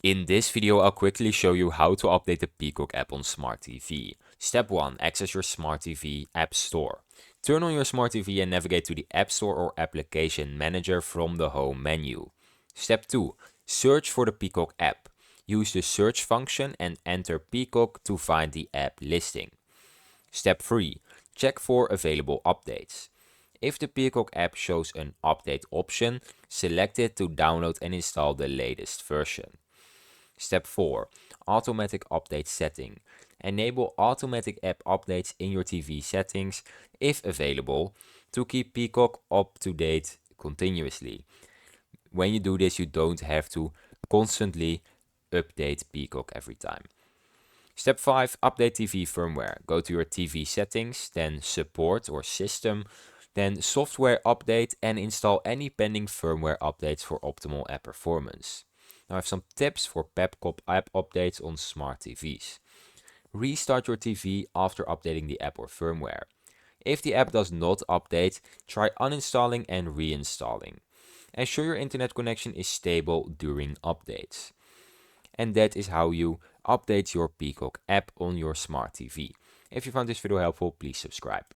In this video, I'll quickly show you how to update the Peacock app on Smart TV. Step 1. Access your Smart TV App Store. Turn on your Smart TV and navigate to the App Store or Application Manager from the Home menu. Step 2. Search for the Peacock app. Use the search function and enter Peacock to find the app listing. Step 3. Check for available updates. If the Peacock app shows an update option, select it to download and install the latest version. Step 4. Automatic update setting. Enable automatic app updates in your TV settings, if available, to keep Peacock up to date continuously. When you do this, you don't have to constantly update Peacock every time. Step 5. Update TV firmware. Go to your TV settings, then Support or System, then Software Update, and install any pending firmware updates for optimal app performance. Now I have some tips for Peacock app updates on smart TVs. Restart your TV after updating the app or firmware. If the app does not update, try uninstalling and reinstalling. Ensure your internet connection is stable during updates. And that is how you update your Peacock app on your smart TV. If you found this video helpful, please subscribe.